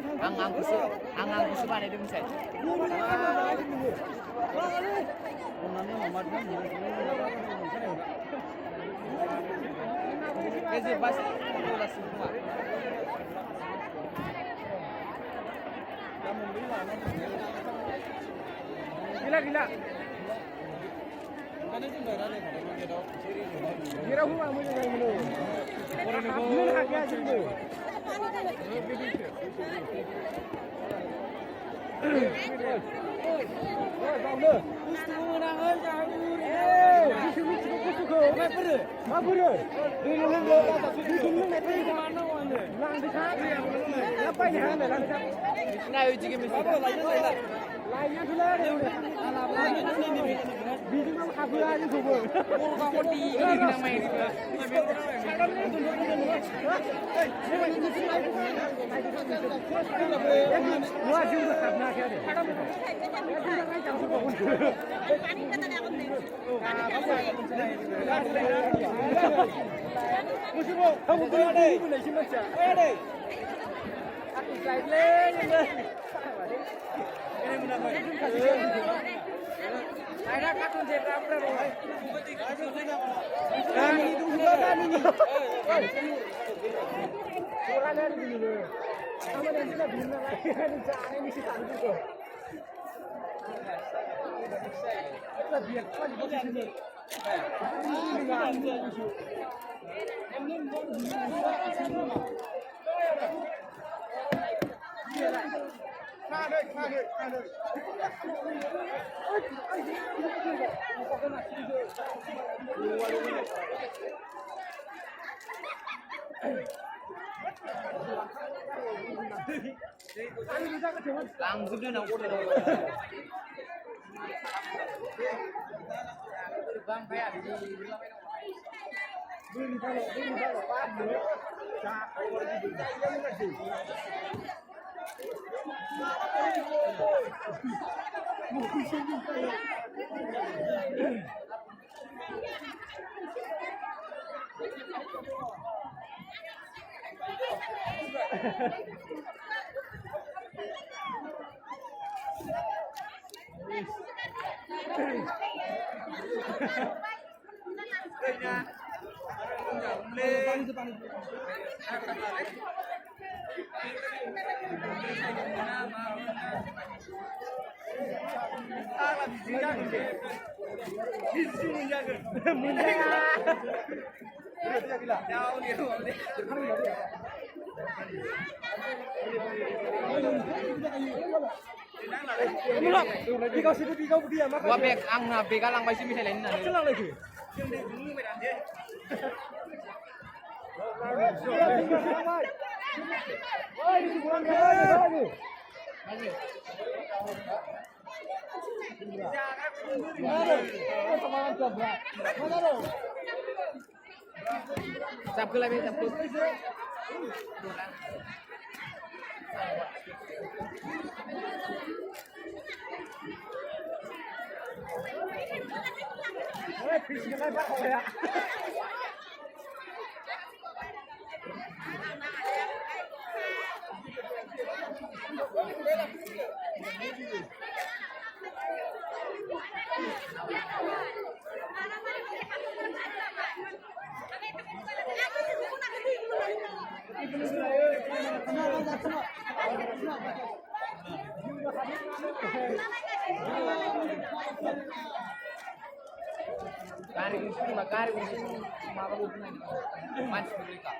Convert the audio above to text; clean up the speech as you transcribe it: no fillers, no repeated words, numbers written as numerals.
आंखौसो बानायदों मिथिबाय gila gila kira gua mau jadi dulu orang ini harga aja dulu lainnya dulu bijing mau kabur aja coba Ada kartun zebra berapa? Kan itu juga kan ini. Kurang dari dulu. Kamu nanti lah bina lagi ini jangan ini sih tadi tuh. Kita biar kau di sini. Langsung dia nak order. Bang kayak di beli kalau padu. Cak orang di Wabek ang nabiga lang may simisalin na. Lang lagi. Sabtu lagi sabtu. Kari usul makari usul maka bukan mas mereka.